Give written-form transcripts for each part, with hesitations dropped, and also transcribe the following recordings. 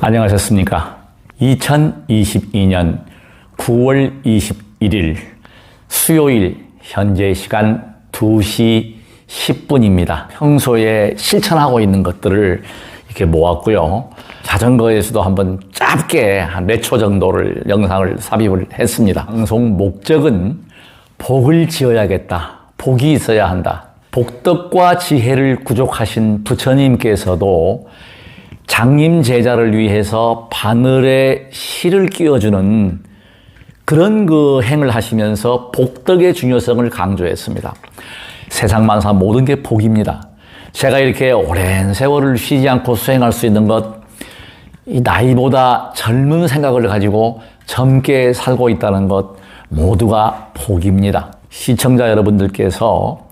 안녕하셨습니까? 2022년 9월 21일 수요일 현재 시간 2시 10분입니다. 평소에 실천하고 있는 것들을 이렇게 모았고요. 자전거에서도 한번 짧게 한 몇 초 정도를 영상을 삽입을 했습니다. 방송 목적은 복을 지어야겠다. 복이 있어야 한다. 복덕과 지혜를 구족하신 부처님께서도 장님 제자를 위해서 바늘에 실을 끼워주는 그런 그 행을 하시면서 복덕의 중요성을 강조했습니다. 세상 만사 모든 게 복입니다. 제가 이렇게 오랜 세월을 쉬지 않고 수행할 수 있는 것, 이 나이보다 젊은 생각을 가지고 젊게 살고 있다는 것 모두가 복입니다. 시청자 여러분들께서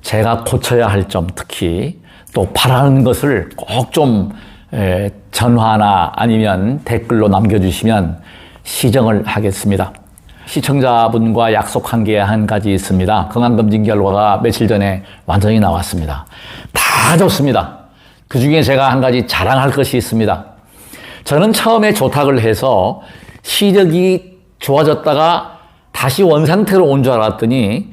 제가 고쳐야 할 점, 특히 또 바라는 것을 꼭 좀 전화나 아니면 댓글로 남겨주시면 시정을 하겠습니다. 시청자분과 약속한 게 한 가지 있습니다. 건강검진 결과가 며칠 전에 완전히 나왔습니다. 다 좋습니다. 그 중에 제가 한 가지 자랑할 것이 있습니다. 저는 처음에 조탁을 해서 시력이 좋아졌다가 다시 원상태로 온 줄 알았더니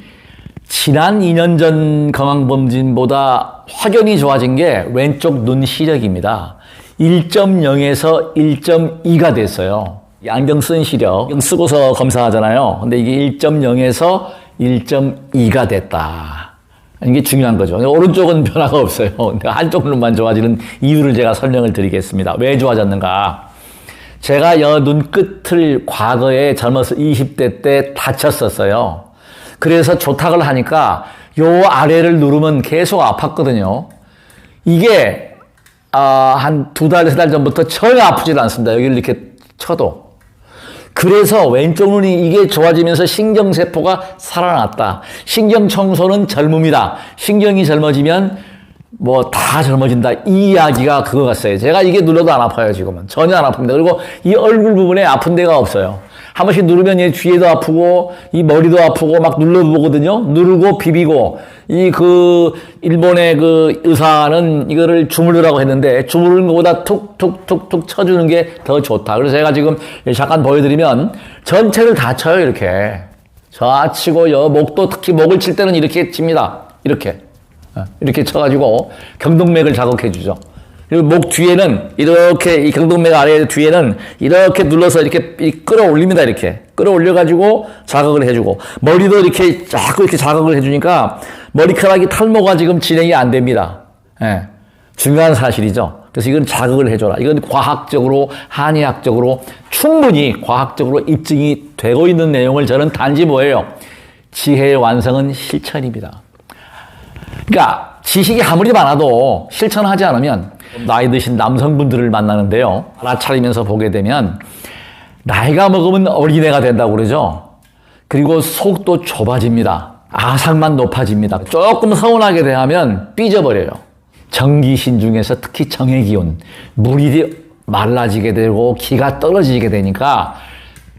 지난 2년 전 건강검진보다 확연히 좋아진 게 왼쪽 눈 시력입니다. 1.0에서 1.2가 됐어요. 안경 쓴 시력, 안경 쓰고서 검사하잖아요. 근데 이게 1.0에서 1.2가 됐다. 이게 중요한 거죠. 오른쪽은 변화가 없어요. 한쪽 눈만 좋아지는 이유를 제가 설명을 드리겠습니다. 왜 좋아졌는가? 제가 눈끝을 과거에 젊어서 20대 때 다쳤었어요. 그래서 조탁을 하니까 요 아래를 누르면 계속 아팠거든요. 이게 한 2달, 3달 전부터 전혀 아프질 않습니다. 여기를 이렇게 쳐도. 그래서 왼쪽 눈이 이게 좋아지면서 신경세포가 살아났다. 신경청소는 젊음이다. 신경이 젊어지면 뭐 다 젊어진다. 이 이야기가 그거 같아요. 제가 이게 눌러도 안 아파요, 지금은. 전혀 안 아픕니다. 그리고 이 얼굴 부분에 아픈 데가 없어요. 한 번씩 누르면 이 뒤에도 아프고, 이 머리도 아프고, 막 눌러보거든요? 누르고 비비고, 일본의 그 의사는 이거를 주물르라고 했는데, 주물르는 것보다 툭툭툭툭 쳐주는 게 더 좋다. 그래서 제가 지금 잠깐 보여드리면, 전체를 다 쳐요, 이렇게. 좌치고, 목도 특히 목을 칠 때는 이렇게 칩니다. 이렇게. 이렇게 쳐가지고, 경동맥을 자극해주죠. 그리고 목 뒤에는 이렇게 이 경동맥 아래 뒤에는 이렇게 눌러서 이렇게 끌어올립니다. 이렇게 끌어올려가지고 자극을 해주고 머리도 이렇게 자꾸 이렇게 자극을 해주니까 머리카락이 탈모가 지금 진행이 안 됩니다. 예, 중요한 사실이죠. 그래서 이건 자극을 해줘라. 이건 과학적으로 한의학적으로 충분히 과학적으로 입증이 되고 있는 내용을 저는 단지 뭐예요? 지혜의 완성은 실천입니다. 그러니까 지식이 아무리 많아도 실천하지 않으면 나이 드신 남성분들을 만나는데요. 알아차리면서 보게 되면 나이가 먹으면 어린애가 된다고 그러죠. 그리고 속도 좁아집니다. 아상만 높아집니다. 조금 서운하게 대하면 삐져버려요. 정기신 중에서 특히 정해기운, 물이 말라지게 되고 기가 떨어지게 되니까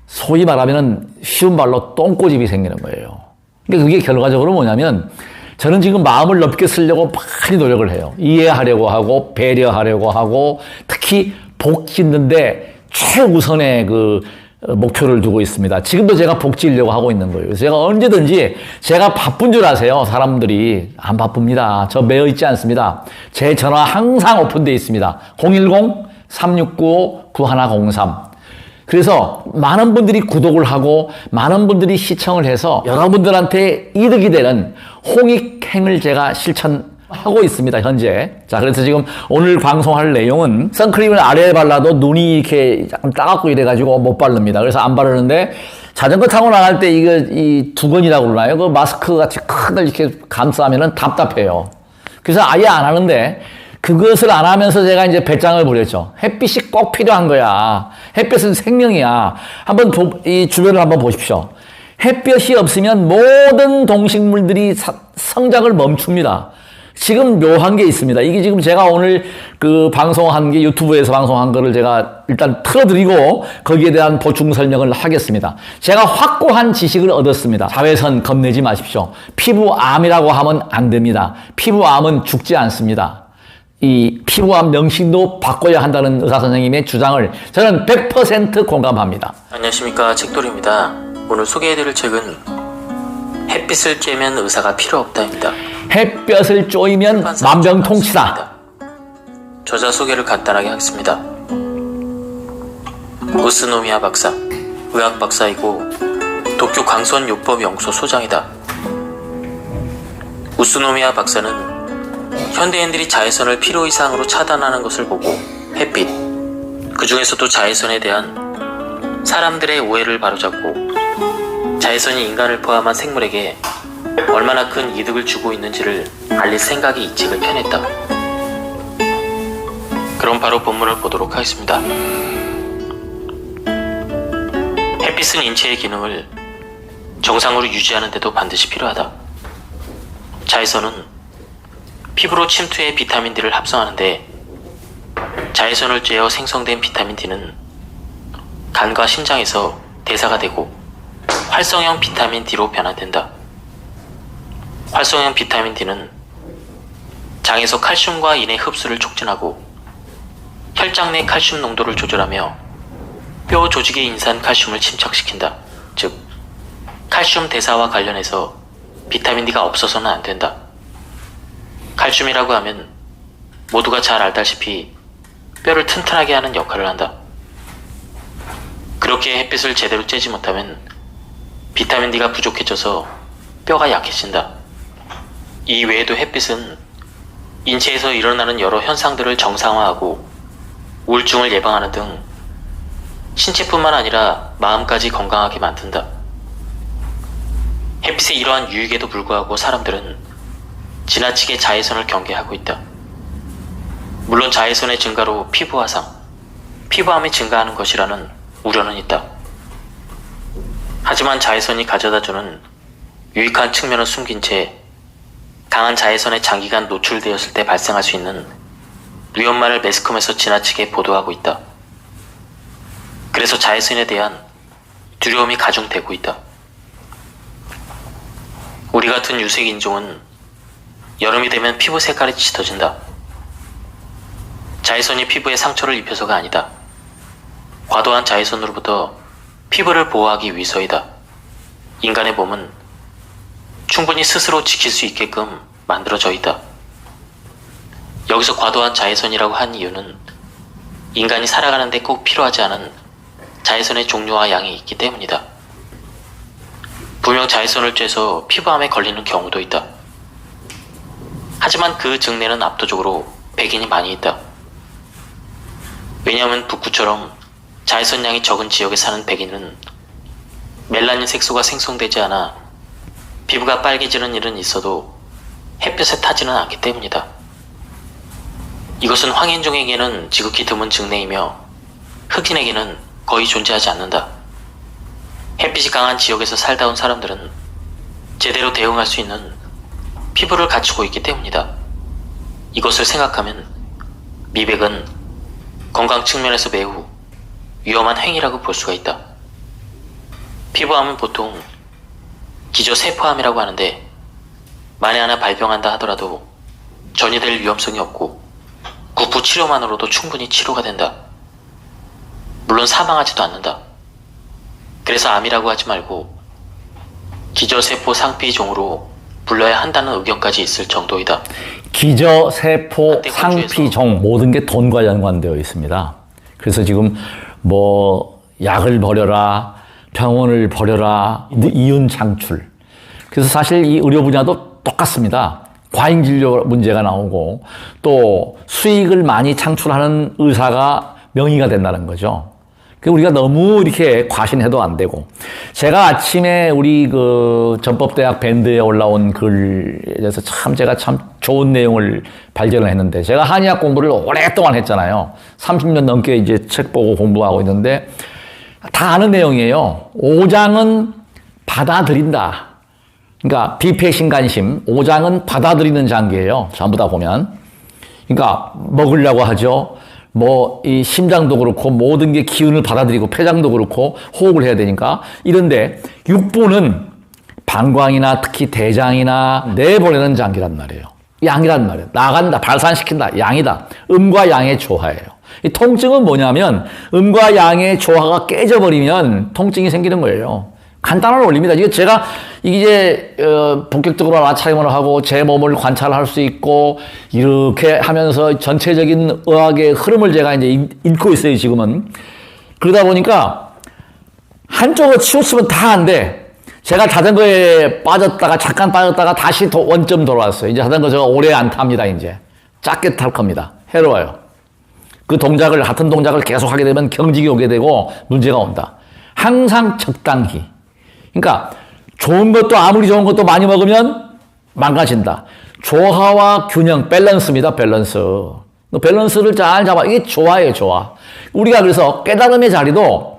소위 말하면 쉬운 말로 똥꼬집이 생기는 거예요. 그러니까 그게 결과적으로 뭐냐면 저는 지금 마음을 넓게 쓰려고 많이 노력을 해요. 이해하려고 하고 배려하려고 하고 특히 복 짓는데 최우선의 그 목표를 두고 있습니다. 지금도 제가 복 지으려고 하고 있는 거예요. 그래서 제가 언제든지 제가 바쁜 줄 아세요. 사람들이 안 바쁩니다. 저 매여 있지 않습니다. 제 전화 항상 오픈되어 있습니다. 010-3695-9103 그래서 많은 분들이 구독을 하고 많은 분들이 시청을 해서 여러분들한테 이득이 되는 홍익행을 제가 실천하고 있습니다, 현재. 자, 그래서 지금 오늘 방송할 내용은 선크림을 아래에 발라도 눈이 이렇게 약간 따갑고 이래가지고 못 바릅니다. 그래서 안 바르는데 자전거 타고 나갈 때 이 두건이라고 그러나요? 그 마스크 같이 큰 걸 이렇게 감싸면은 답답해요. 그래서 아예 안 하는데 그것을 안 하면서 제가 이제 배짱을 부렸죠. 햇빛이 꼭 필요한 거야. 햇빛은 생명이야. 한번 이 주변을 한번 보십시오. 햇볕이 없으면 모든 동식물들이 성장을 멈춥니다. 지금 묘한 게 있습니다. 이게 지금 제가 오늘 그 방송한 게 유튜브에서 방송한 거를 제가 일단 틀어드리고 거기에 대한 보충 설명을 하겠습니다. 제가 확고한 지식을 얻었습니다. 자외선 겁내지 마십시오. 피부암이라고 하면 안 됩니다. 피부암은 죽지 않습니다. 이 피부암 명칭도 바꿔야 한다는 의사 선생님의 주장을 저는 100% 공감합니다. 안녕하십니까, 책돌이입니다. 오늘 소개해드릴 책은 햇빛을 쬐면 의사가 필요 없다입니다. 햇볕을 쪼이면 만병통치다. 저자 소개를 간단하게 하겠습니다. 우스노미야 박사, 의학 박사이고 도쿄 광선요법연구소 소장이다. 우스노미야 박사는 현대인들이 자외선을 필요 이상으로 차단하는 것을 보고 햇빛, 그 중에서도 자외선에 대한 사람들의 오해를 바로잡고 자외선이 인간을 포함한 생물에게 얼마나 큰 이득을 주고 있는지를 알릴 생각이 이 책을 펴냈다. 그럼 바로 본문을 보도록 하겠습니다. 햇빛은 인체의 기능을 정상으로 유지하는 데도 반드시 필요하다. 자외선은 피부로 침투해 비타민 D를 합성하는데 자외선을 쬐어 생성된 비타민 D는 간과 심장에서 대사가 되고 활성형 비타민 D로 변환된다. 활성형 비타민 D는 장에서 칼슘과 인의 흡수를 촉진하고 혈장 내 칼슘 농도를 조절하며 뼈 조직의 인산 칼슘을 침착시킨다. 즉, 칼슘 대사와 관련해서 비타민 D가 없어서는 안 된다. 칼슘이라고 하면 모두가 잘 알다시피 뼈를 튼튼하게 하는 역할을 한다. 그렇게 햇빛을 제대로 쬐지 못하면 비타민 D가 부족해져서 뼈가 약해진다. 이 외에도 햇빛은 인체에서 일어나는 여러 현상들을 정상화하고 우울증을 예방하는 등 신체뿐만 아니라 마음까지 건강하게 만든다. 햇빛의 이러한 유익에도 불구하고 사람들은 지나치게 자외선을 경계하고 있다. 물론 자외선의 증가로 피부 화상, 피부암이 증가하는 것이라는 우려는 있다. 하지만 자외선이 가져다주는 유익한 측면을 숨긴 채 강한 자외선에 장기간 노출되었을 때 발생할 수 있는 위험만을 매스컴에서 지나치게 보도하고 있다. 그래서 자외선에 대한 두려움이 가중되고 있다. 우리 같은 유색 인종은 여름이 되면 피부 색깔이 짙어진다. 자외선이 피부에 상처를 입혀서가 아니다. 과도한 자외선으로부터 피부를 보호하기 위해서이다. 인간의 몸은 충분히 스스로 지킬 수 있게끔 만들어져 있다. 여기서 과도한 자외선이라고 한 이유는 인간이 살아가는데 꼭 필요하지 않은 자외선의 종류와 양이 있기 때문이다. 분명 자외선을 쬐서 피부암에 걸리는 경우도 있다. 하지만 그 증례는 압도적으로 백인이 많이 있다. 왜냐하면 북구처럼 자외선량이 적은 지역에 사는 백인은 멜라닌 색소가 생성되지 않아 피부가 빨개지는 일은 있어도 햇볕에 타지는 않기 때문이다. 이것은 황인종에게는 지극히 드문 증례이며 흑인에게는 거의 존재하지 않는다. 햇빛이 강한 지역에서 살다 온 사람들은 제대로 대응할 수 있는 피부를 갖추고 있기 때문이다. 이것을 생각하면 미백은 건강 측면에서 매우 위험한 행위라고 볼 수가 있다. 피부암은 보통 기저세포암이라고 하는데 만에 하나 발병한다 하더라도 전이 될 위험성이 없고 구프 치료만으로도 충분히 치료가 된다. 물론 사망하지도 않는다. 그래서 암이라고 하지 말고 기저세포 상피종으로 불러야 한다는 의견까지 있을 정도이다. 기저세포 상피종 모든 게 돈과 연관되어 있습니다. 그래서 지금 뭐 약을 버려라, 병원을 버려라, 이윤 창출. 그래서 사실 이 의료 분야도 똑같습니다. 과잉 진료 문제가 나오고 또 수익을 많이 창출하는 의사가 명의가 된다는 거죠. 우리가 너무 이렇게 과신해도 안 되고. 제가 아침에 우리 그 전법대학 밴드에 올라온 글에서 제가 참 좋은 내용을 발견을 했는데, 제가 한의학 공부를 오랫동안 했잖아요. 30년 넘게 이제 책 보고 공부하고 있는데 다 아는 내용이에요. 오장은 받아들인다. 그러니까 비패신간심, 오장은 받아들이는 장기예요. 전부 다 보면. 그러니까 먹으려고 하죠. 뭐 이 심장도 그렇고 모든 게 기운을 받아들이고 폐장도 그렇고 호흡을 해야 되니까. 이런데 육부는 방광이나 특히 대장이나 내보내는 장기란 말이에요. 양이란 말이에요. 나간다, 발산시킨다, 양이다. 음과 양의 조화예요. 이 통증은 뭐냐면 음과 양의 조화가 깨져버리면 통증이 생기는 거예요. 간단한 원리입니다. 이게 제가 이제 본격적으로 알아차림을 하고 제 몸을 관찰할 수 있고 이렇게 하면서 전체적인 의학의 흐름을 제가 이제 읽고 있어요, 지금은. 그러다 보니까 한쪽을 치우치면 다 안 돼. 제가 자전거에 잠깐 빠졌다가 다시 원점 돌아왔어요. 이제 자전거 제가 오래 안 탑니다, 이제. 짧게 탈 겁니다. 해로워요. 그 동작을, 같은 동작을 계속 하게 되면 경직이 오게 되고 문제가 온다. 항상 적당히. 그러니까 좋은 것도 아무리 좋은 것도 많이 먹으면 망가진다. 조화와 균형, 밸런스입니다, 밸런스. 밸런스를 잘 잡아. 이게 조화예요, 조화. 우리가 그래서 깨달음의 자리도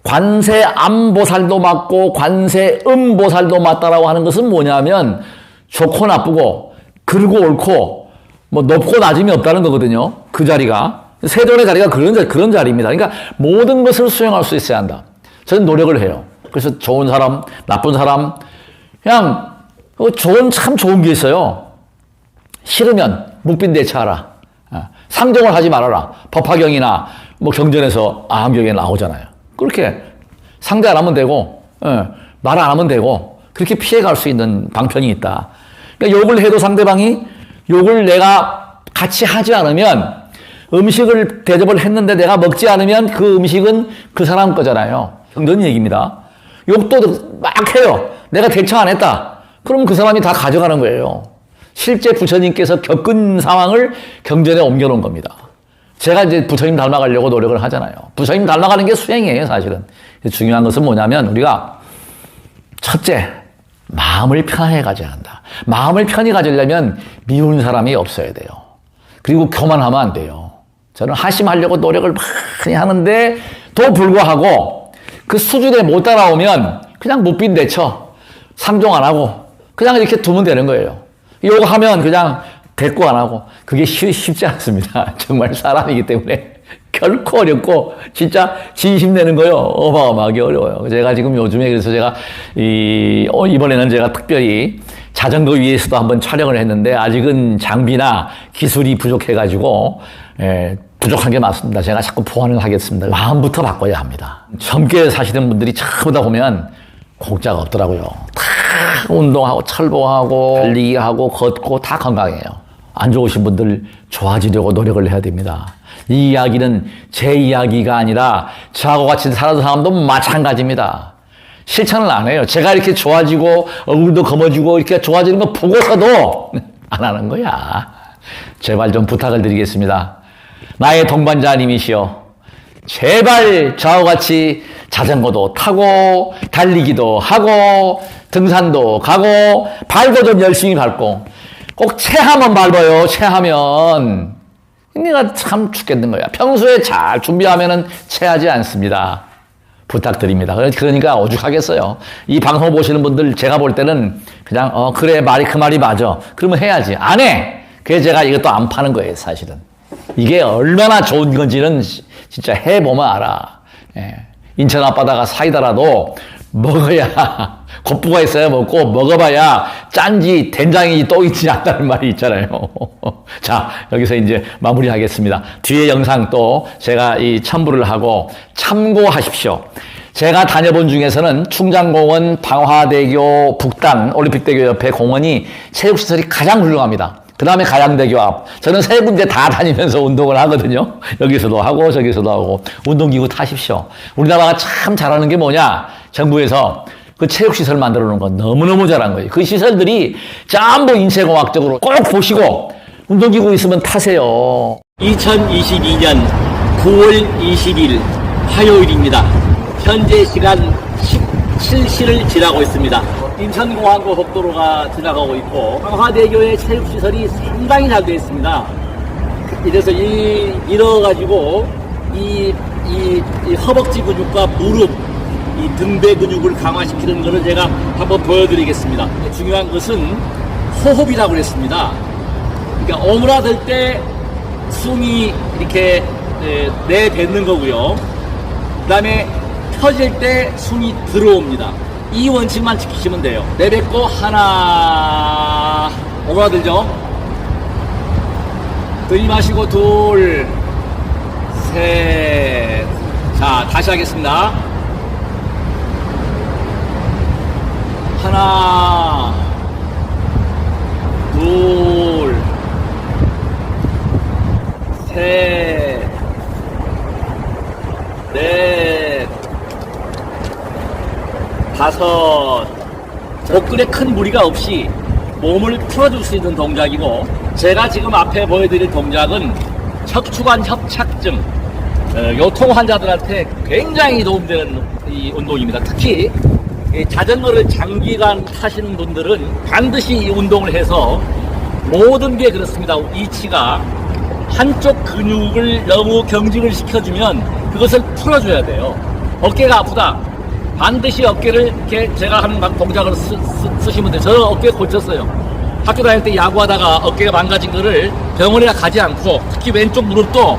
관세암보살도 맞고 관세음보살도 맞다라고 하는 것은 뭐냐면 좋고 나쁘고 그르고 옳고 뭐 높고 낮음이 없다는 거거든요. 그 자리가. 세존의 자리가 그런 자리입니다. 그러니까 모든 것을 수행할 수 있어야 한다. 저는 노력을 해요. 그래서 좋은 사람, 나쁜 사람, 그냥 참 좋은 게 있어요. 싫으면 묵빈대처하라. 상종을 하지 말아라. 법화경이나 뭐 경전에서 암경에 나오잖아요. 그렇게 상대 안 하면 되고, 말 안 하면 되고, 그렇게 피해갈 수 있는 방편이 있다. 그러니까 욕을 해도 상대방이 욕을 내가 같이 하지 않으면 음식을 대접을 했는데 내가 먹지 않으면 그 음식은 그 사람 거잖아요. 경전 얘기입니다. 욕도 막 해요. 내가 대처 안 했다. 그럼 그 사람이 다 가져가는 거예요. 실제 부처님께서 겪은 상황을 경전에 옮겨놓은 겁니다. 제가 이제 부처님 닮아가려고 노력을 하잖아요. 부처님 닮아가는 게 수행이에요, 사실은. 중요한 것은 뭐냐면 우리가 첫째, 마음을 편하게 가져야 한다. 마음을 편히 가지려면 미운 사람이 없어야 돼요. 그리고 교만하면 안 돼요. 저는 하심하려고 노력을 많이 하는데 또 불구하고 그 수준에 못 따라오면 그냥 묵빈대처, 상종 안 하고 그냥 이렇게 두면 되는 거예요. 욕하면 그냥 대꾸 안 하고 그게 쉽지 않습니다. 정말 사람이기 때문에 결코 어렵고 진짜 진심 내는 거요 어마어마하게 어려워요. 제가 지금 요즘에 그래서 제가 이번에는 제가 특별히 자전거 위에서도 한번 촬영을 했는데 아직은 장비나 기술이 부족해가지고 부족한 게 맞습니다. 제가 자꾸 보완을 하겠습니다. 마음부터 바꿔야 합니다. 젊게 사시는 분들이 처음부터 보면 공짜가 없더라고요. 다 운동하고 철보하고 달리기하고 걷고 다 건강해요. 안 좋으신 분들 좋아지려고 노력을 해야 됩니다. 이 이야기는 제 이야기가 아니라 저하고 같이 살아온 사람도 마찬가지입니다. 실천을 안 해요. 제가 이렇게 좋아지고 얼굴도 검어지고 이렇게 좋아지는 거 보고서도 안 하는 거야. 제발 좀 부탁을 드리겠습니다. 나의 동반자님이시여, 제발 저하고 같이 자전거도 타고 달리기도 하고 등산도 가고 발도 좀 열심히 밟고 꼭 체하면 밟아요. 체하면 내가 참 죽겠는 거야. 평소에 잘 준비하면은 체하지 않습니다. 부탁드립니다. 그러니까 오죽하겠어요. 이 방송 보시는 분들 제가 볼 때는 그냥 그래 그 말이 맞아. 그러면 해야지. 안 해. 그래서 제가 이것도 안 파는 거예요, 사실은. 이게 얼마나 좋은 건지는 진짜 해보면 알아. 인천 앞바다가 사이다라도 먹어야 겉부가 있어야 먹고 먹어봐야 짠지 된장이 또 있지 않다는 말이 있잖아요. 자, 여기서 이제 마무리하겠습니다. 뒤에 영상 또 제가 첨부를 하고 참고하십시오. 제가 다녀본 중에서는 충장공원, 방화대교, 북단, 올림픽대교 옆에 공원이 체육시설이 가장 훌륭합니다. 그 다음에 가양대교 앞. 저는 세 군데 다 다니면서 운동을 하거든요. 여기서도 하고 저기서도 하고. 운동기구 타십시오. 우리나라가 참 잘하는 게 뭐냐. 정부에서 그 체육시설 만들어 놓은 건 너무너무 잘한 거예요. 그 시설들이 전부 인체공학적으로 꼭 보시고 운동기구 있으면 타세요. 2022년 9월 20일 화요일입니다. 현재 시간 17시를 지나고 있습니다. 인천공항고속도로가 지나가고 있고 방화대교의 체육시설이 상당히 잘 되어 있습니다. 이래서 이뤄가지고 이 허벅지 근육과 무릎, 이 등배 근육을 강화시키는 것을 제가 한번 보여드리겠습니다. 중요한 것은 호흡이라고 그랬습니다. 그러니까 오므라들 때 숨이 이렇게 내뱉는 거고요. 그 다음에 펴질 때 숨이 들어옵니다. 이 원칙만 지키시면 돼요. 내뱉고 하나, 오므라들죠? 들이마시고 둘, 셋. 자, 다시 하겠습니다. 하나, 둘, 셋, 넷, 다섯. 복근에 큰 무리가 없이 몸을 풀어줄 수 있는 동작이고, 제가 지금 앞에 보여드릴 동작은 척추관 협착증, 요통 환자들한테 굉장히 도움되는 이 운동입니다. 특히 이 자전거를 장기간 타시는 분들은 반드시 이 운동을 해서, 모든 게 그렇습니다. 이치가 한쪽 근육을 너무 경직을 시켜주면 그것을 풀어줘야 돼요. 어깨가 아프다, 반드시 어깨를 이렇게 제가 하는 동작으로 쓰시면 돼요. 저는 어깨 고쳤어요. 학교 다닐 때 야구하다가 어깨가 망가진 거를 병원에 가지 않고, 특히 왼쪽 무릎도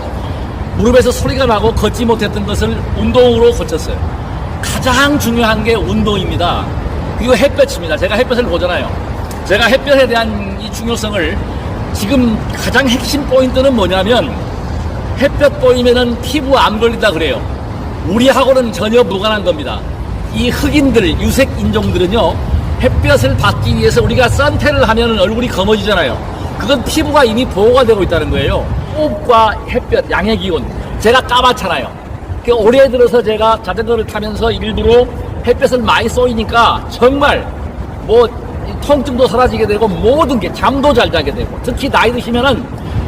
무릎에서 소리가 나고 걷지 못했던 것을 운동으로 고쳤어요. 가장 중요한 게 운동입니다. 그리고 햇볕입니다. 제가 햇볕을 보잖아요. 제가 햇볕에 대한 이 중요성을, 지금 가장 핵심 포인트는 뭐냐면, 햇볕 보이면은 피부 안 걸린다 그래요. 우리하고는 전혀 무관한 겁니다. 이 흑인들, 유색 인종들은요, 햇볕을 받기 위해서 우리가 선탠을 하면 얼굴이 검어지잖아요. 그건 피부가 이미 보호가 되고 있다는 거예요. 호흡과 햇볕, 양의 기온. 제가 까맣잖아요. 올해 들어서 제가 자전거를 타면서 일부러 햇볕을 많이 쏘이니까 정말 뭐 통증도 사라지게 되고, 모든 게 잠도 잘 자게 되고, 특히 나이 드시면은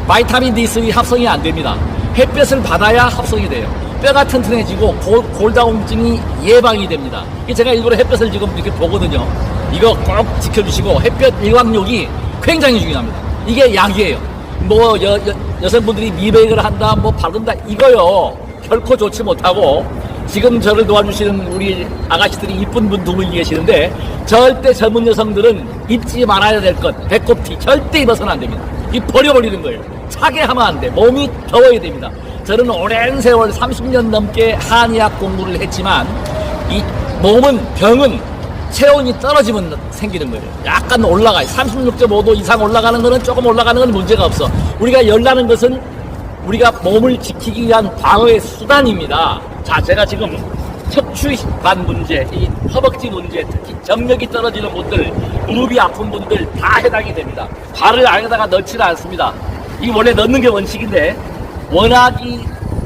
바이타민 D3 합성이 안 됩니다. 햇볕을 받아야 합성이 돼요. 뼈가 튼튼해지고 골다공증이 예방이 됩니다. 제가 일부러 햇볕을 지금 이렇게 보거든요. 이거 꼭 지켜주시고, 햇볕 일광욕이 굉장히 중요합니다. 이게 약이에요. 뭐 여성분들이 미백을 한다, 뭐 바른다, 이거요 결코 좋지 못하고, 지금 저를 도와주시는 우리 아가씨들이 이쁜 분 두 분이 계시는데, 절대 젊은 여성들은 입지 말아야 될 것, 배꼽티 절대 입어서는 안 됩니다. 이 버려버리는 거예요. 차게 하면 안 돼. 몸이 더워야 됩니다. 저는 오랜 세월 30년 넘게 한의학 공부를 했지만, 이 몸은, 병은 체온이 떨어지면 생기는 거예요. 약간 올라가요. 36.5도 이상 올라가는 거는, 조금 올라가는 건 문제가 없어. 우리가 열나는 것은 우리가 몸을 지키기 위한 방어의 수단입니다. 자, 제가 지금 척추관 문제, 이 허벅지 문제, 특히 정력이 떨어지는 분들, 무릎이 아픈 분들 다 해당이 됩니다. 발을 안에다가 넣지는 않습니다. 이게 원래 넣는 게 원칙인데, 워낙 이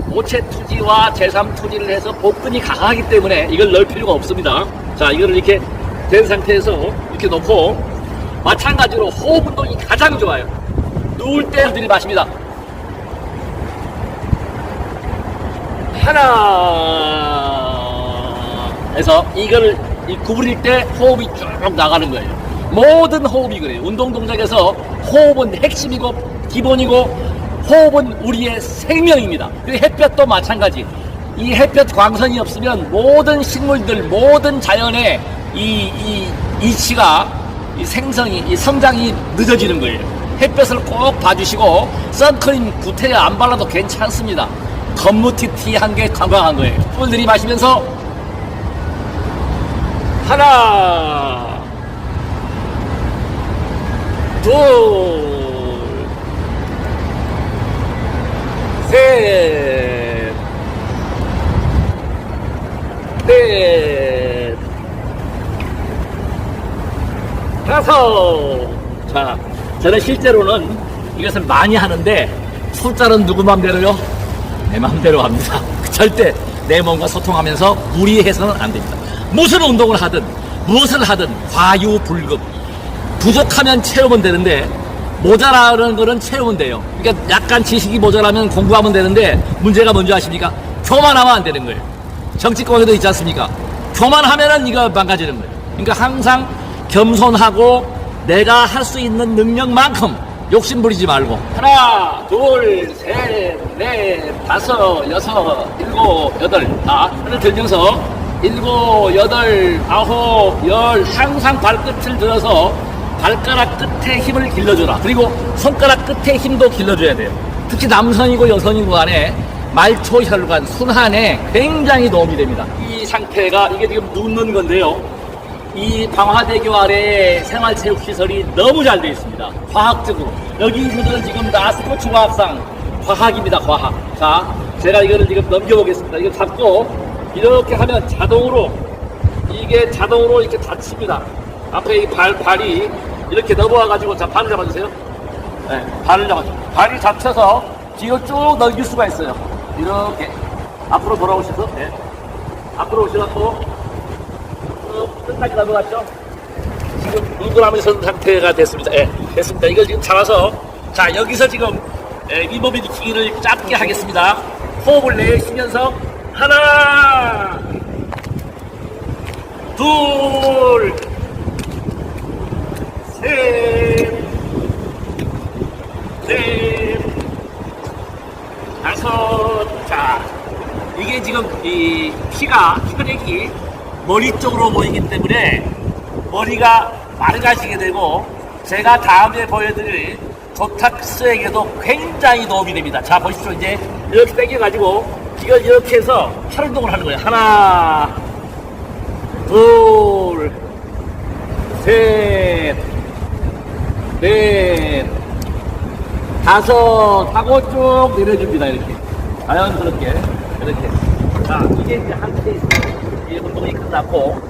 모체 투지와 제3 투지를 해서 복근이 강하기 때문에 이걸 넣을 필요가 없습니다. 자, 이거를 이렇게 된 상태에서 이렇게 놓고, 마찬가지로 호흡 운동이 가장 좋아요. 누울 때 들이마십니다. 하나 해서 이거를 구부릴 때 호흡이 쭉 나가는 거예요. 모든 호흡이 그래요. 운동 동작에서 호흡은 핵심이고 기본이고, 호흡은 우리의 생명입니다. 그리고 햇볕도 마찬가지. 이 햇볕 광선이 없으면 모든 식물들, 모든 자연의 이치가, 이 생성이, 이 성장이 늦어지는 거예요. 햇볕을 꼭 봐주시고, 선크림 구태여 안 발라도 괜찮습니다. 검무티티한 게 건강한 거예요. 숨을 들이마시면서 하나, 둘, 셋, 넷, 다섯. 자, 저는 실제로는 이것을 많이 하는데, 숫자는 누구 맘대로요? 내 맘대로 합니다. 절대 내 몸과 소통하면서 무리해서는 안 됩니다. 무슨 운동을 하든 무엇을 하든 과유불급. 부족하면 채우면 되는데, 모자라는 거는 채우면 돼요. 그러니까 약간 지식이 모자라면 공부하면 되는데, 문제가 뭔지 아십니까? 교만하면 안 되는 거예요. 정치권에도 있지 않습니까? 교만하면은 이거 망가지는 거예요. 그러니까 항상 겸손하고 내가 할 수 있는 능력만큼 욕심 부리지 말고, 하나, 둘, 셋, 넷, 다섯, 여섯, 일곱, 여덟. 다 손을 들면서 일곱, 여덟, 아홉, 열. 항상 발끝을 들어서 발가락 끝에 힘을 길러줘라. 그리고 손가락 끝에 힘도 길러줘야 돼요. 특히 남성이고 여성이고 간에 말초혈관, 순환에 굉장히 도움이 됩니다. 이 상태가, 이게 지금 눕는 건데요, 이 방화대교 아래 생활체육시설이 너무 잘 되어 있습니다. 과학적으로. 여기 있는 거는 지금 다 스포츠과학상 과학입니다. 과학. 자, 제가 이거를 지금 넘겨보겠습니다. 이거 잡고 이렇게 하면 자동으로 이게 자동으로 이렇게 닫힙니다. 앞에 이 발이 이렇게 넘어와가지고 자 발을 잡아주세요. 네, 발을 잡아주세요. 발이 잡혀서 뒤로 쭉 넘길 수가 있어요. 이렇게 앞으로 돌아오셔서 네. 앞으로 오셔서 끝까지 넘어갔죠. 지금 눈도람이 선 상태가 됐습니다. 예, 됐습니다. 이걸 지금 잡아서 자 여기서 지금 리버비리킹을 짧게 하겠습니다. 호흡을 내쉬면서 하나, 둘, 셋, 넷, 다섯. 자, 이게 지금 이 피가 혈액이 머리 쪽으로 모이기 때문에 머리가 맑아지게 되고 제가 다음에 보여드릴 조탁스에게도 굉장히 도움이 됩니다. 자, 보십시오. 이제 이렇게 당겨가지고 이걸 이렇게 해서 팔 운동을 하는 거예요. 하나, 둘, 셋, 넷, 다섯 하고 쭉 내려줍니다. 이렇게 자연스럽게 이렇게. 자, 이게 이제 한 케이스 이 운동이 끝났고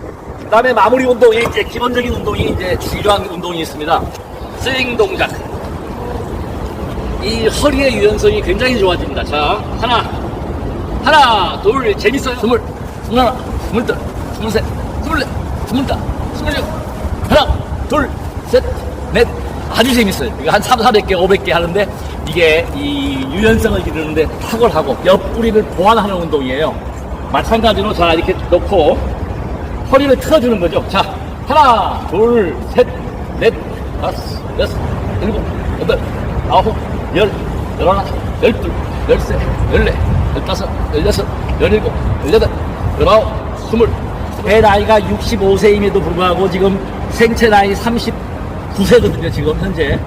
그 다음에 마무리 운동이 이제 기본적인 운동이 이제 중요한 운동이 있습니다. 스윙 동작. 이 허리의 유연성이 굉장히 좋아집니다. 자, 하나, 둘, 재밌어요. 스물하나, 스물둘, 스물셋, 스물넷, 스물다, 스물육. 하나, 둘, 셋, 넷. 아주 재밌어요. 이거 한 400개, 500개 하는데 이게 이 유연성을 기르는데 탁월하고 옆구리를 보완하는 운동이에요. 마찬가지로 자, 이렇게 놓고 허리를 틀어주는 거죠. 자, 하나, 둘, 셋, 넷, 다섯, 여섯, 일곱, 여덟, 아홉, 열, 열하나, 열둘, 열셋, 열넷, 열다섯, 열여섯, 열일곱, 열여덟, 열아홉, 스물. 제 나이가 65세임에도 불구하고 지금 생체 나이 39세거든요, 지금 현재.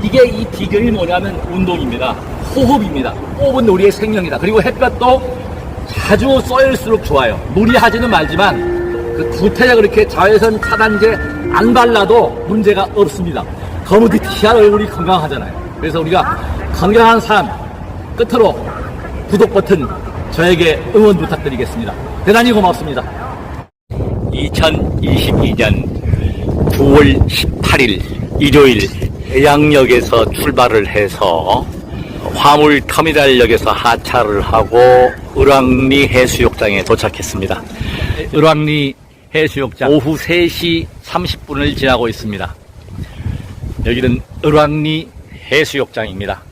이게 이 비결이 뭐냐면 운동입니다. 호흡입니다. 호흡은 우리의 생명이다. 그리고 햇볕도 자주 쏘일수록 좋아요. 무리하지는 말지만 그 구태여 그렇게 자외선 차단제 안 발라도 문제가 없습니다. 거무튀튀한 얼굴이 건강하잖아요. 그래서 우리가 건강한 삶 끝으로 구독 버튼 저에게 응원 부탁드리겠습니다. 대단히 고맙습니다. 2022년 9월 18일 일요일 해양역에서 출발을 해서 화물터미널역에서 하차를 하고 을왕리 해수욕장에 도착했습니다. 을왕리 해수욕장 오후 3시 30분을 지나고 있습니다. 여기는 을왕리 해수욕장입니다.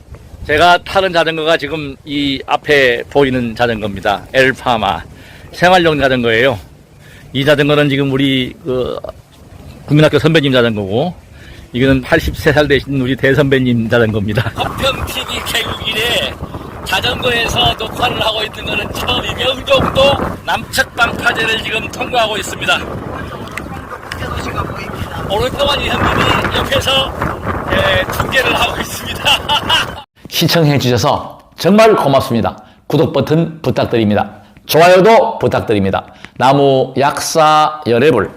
제가 타는 자전거가 지금 이 앞에 보이는 자전거입니다. 엘파마 생활용 자전거예요. 이 자전거는 지금 우리 국민학교 선배님 자전거고 이거는 83살 되신 우리 대선배님 자전거입니다. 가평TV 개국 이래 자전거에서 녹화를 하고 있는 거는 처음이 명정도 남측방파제를 지금 통과하고 있습니다. 오랫동안 이 형님이 옆에서 중계를 하고 있습니다. 시청해 주셔서 정말 고맙습니다. 구독 버튼 부탁드립니다. 좋아요도 부탁드립니다. 나무 약사 열애불